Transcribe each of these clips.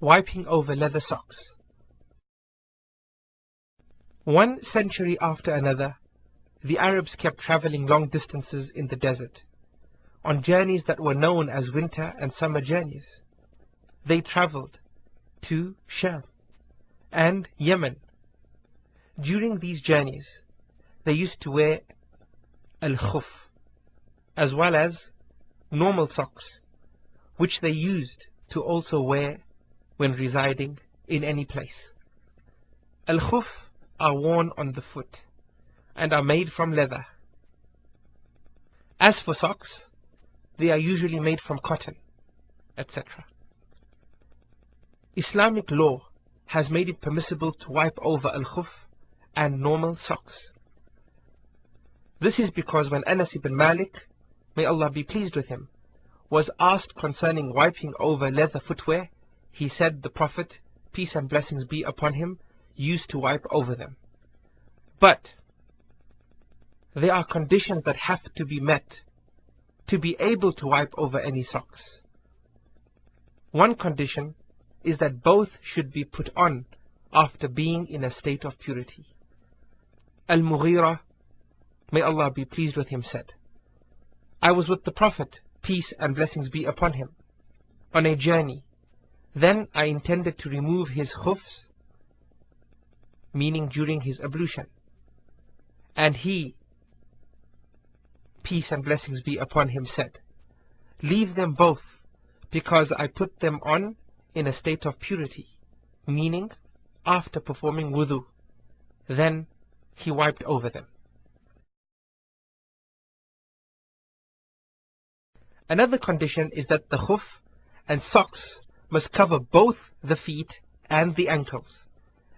Wiping over leather socks. One century after another, the Arabs kept traveling long distances in the desert, on journeys that were known as winter and summer journeys. They traveled to Sham and Yemen. During these journeys, they used to wear al-khuf, as well as normal socks, which they used to also wear when residing in any place. Al-khuf are worn on the foot and are made from leather. As for socks, they are usually made from cotton, etc. Islamic law has made it permissible to wipe over al-khuf and normal socks. This is because when Anas ibn Malik, may Allah be pleased with him, was asked concerning wiping over leather footwear, he said the Prophet, peace and blessings be upon him, used to wipe over them. But there are conditions that have to be met to be able to wipe over any socks. One condition is that both should be put on after being in a state of purity. Al-Mughira, may Allah be pleased with him, said, I was with the Prophet, peace and blessings be upon him, on a journey. Then I intended to remove his khufs, meaning during his ablution. And he, peace and blessings be upon him, said, leave them both, because I put them on in a state of purity, meaning after performing wudu. Then he wiped over them. Another condition is that the khuf and socks must cover both the feet and the ankles,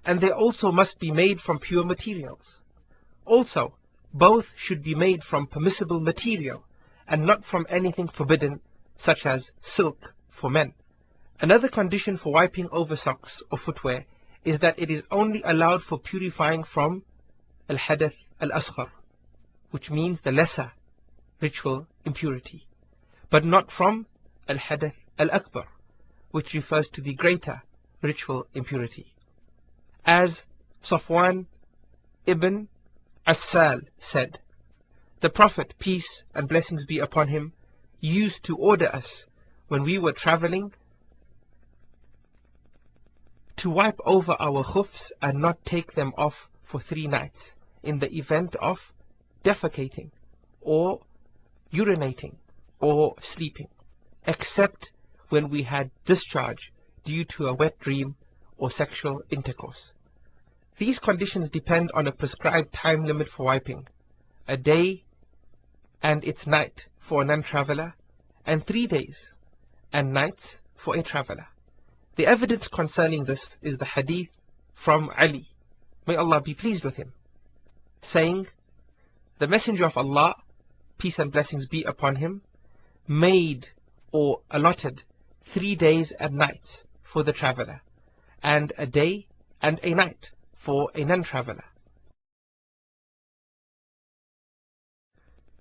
and they also must be made from pure materials. Also, both should be made from permissible material and not from anything forbidden, such as silk for men. Another condition for wiping over socks or footwear is that it is only allowed for purifying from al-hadath al-asghar, which means the lesser ritual impurity, but not from al-hadath al-akbar, which refers to the greater ritual impurity. As Safwan ibn Assal said, the Prophet, peace and blessings be upon him, used to order us when we were traveling to wipe over our khufs and not take them off for 3 nights in the event of defecating or urinating or sleeping, except when we had discharge due to a wet dream or sexual intercourse. These conditions depend on a prescribed time limit for wiping, a day and its night for a non-traveler, and 3 days and nights for a traveler. The evidence concerning this is the hadith from Ali, may Allah be pleased with him, saying, the Messenger of Allah, peace and blessings be upon him, made or allotted 3 days and nights for the traveler, and a day and a night for a non-traveler.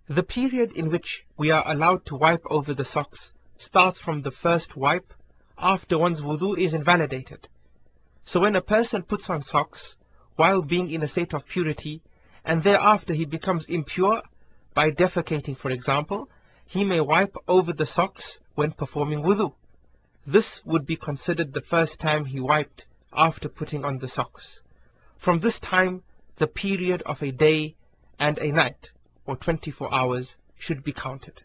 The period in which we are allowed to wipe over the socks starts from the first wipe after one's wudu is invalidated. So when a person puts on socks while being in a state of purity, and thereafter he becomes impure by defecating, for example, he may wipe over the socks when performing wudu. This would be considered the first time he wiped after putting on the socks. From this time, the period of a day and a night, or 24 hours, should be counted.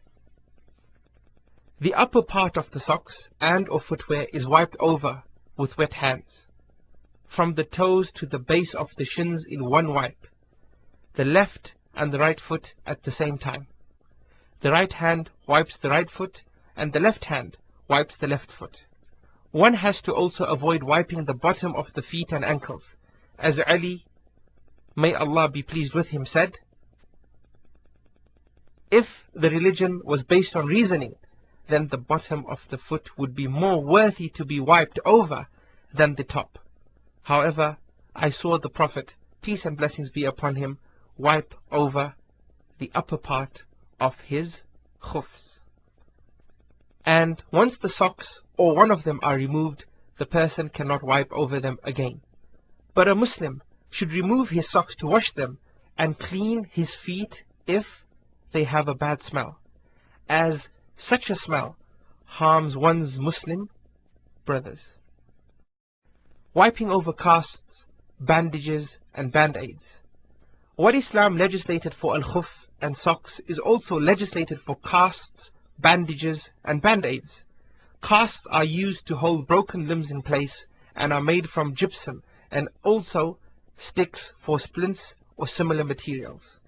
The upper part of the socks and or footwear is wiped over with wet hands, from the toes to the base of the shins in one wipe, the left and the right foot at the same time. The right hand wipes the right foot and the left hand wipes the left foot. One has to also avoid wiping the bottom of the feet and ankles, as Ali, may Allah be pleased with him, said, if the religion was based on reasoning, then the bottom of the foot would be more worthy to be wiped over than the top. However, I saw the Prophet, peace and blessings be upon him, wipe over the upper part of his khufs. And once the socks or one of them are removed, the person cannot wipe over them again. But a Muslim should remove his socks to wash them and clean his feet if they have a bad smell, as such a smell harms one's Muslim brothers. Wiping over casts, bandages and band-aids. What Islam legislated for al-khuf and socks is also legislated for casts, bandages and band-aids. Casts are used to hold broken limbs in place and are made from gypsum and also sticks for splints or similar materials.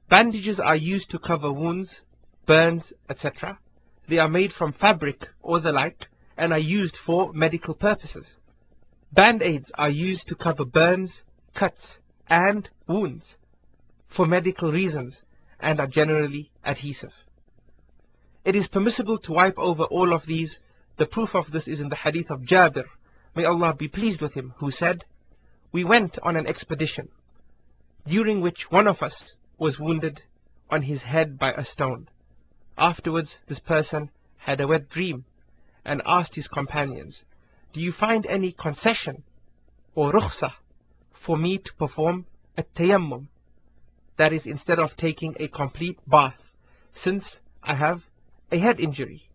Bandages are used to cover wounds, burns, etc. They are made from fabric or the like and are used for medical purposes. Band-aids are used to cover burns, cuts and wounds for medical reasons and are generally adhesive. It is permissible to wipe over all of these. The proof of this is in the hadith of Jabir, may Allah be pleased with him, who said, "We went on an expedition, during which one of us was wounded on his head by a stone. Afterwards this person had a wet dream and asked his companions, 'Do you find any concession or rukhsah for me to perform a tayammum, that is, instead of taking a complete bath, since I have a head injury?'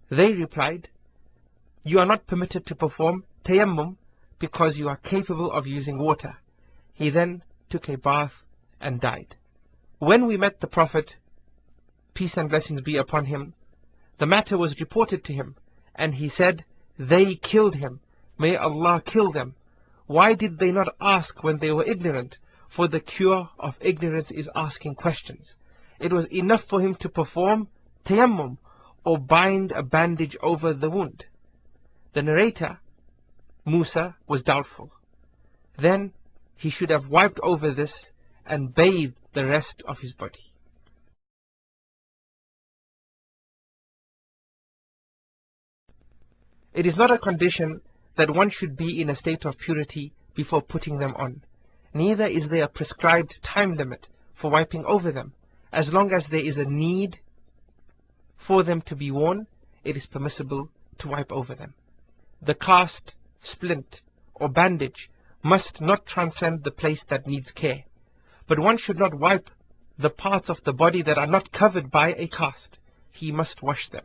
They replied, 'You are not permitted to perform tayammum because you are capable of using water.' He then took a bath and died. When we met the Prophet, peace and blessings be upon him, the matter was reported to him, and he said, 'They killed him. May Allah kill them. Why did they not ask when they were ignorant? For the cure of ignorance is asking questions.' It was enough for him to perform tayammum or bind a bandage over the wound. The narrator, Musa, was doubtful. Then he should have wiped over this and bathed the rest of his body. It is not a condition that one should be in a state of purity before putting them on. Neither is there a prescribed time limit for wiping over them. As long as there is a need for them to be worn, it is permissible to wipe over them. The cast, splint, or bandage must not transcend the place that needs care. But one should not wipe the parts of the body that are not covered by a cast. He must wash them.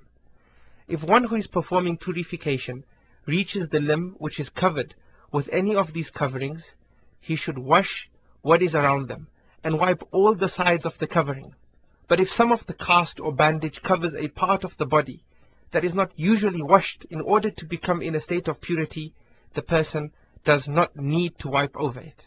If one who is performing purification reaches the limb which is covered with any of these coverings, he should wash what is around them and wipe all the sides of the covering. But if some of the cast or bandage covers a part of the body that is not usually washed in order to become in a state of purity, the person does not need to wipe over it.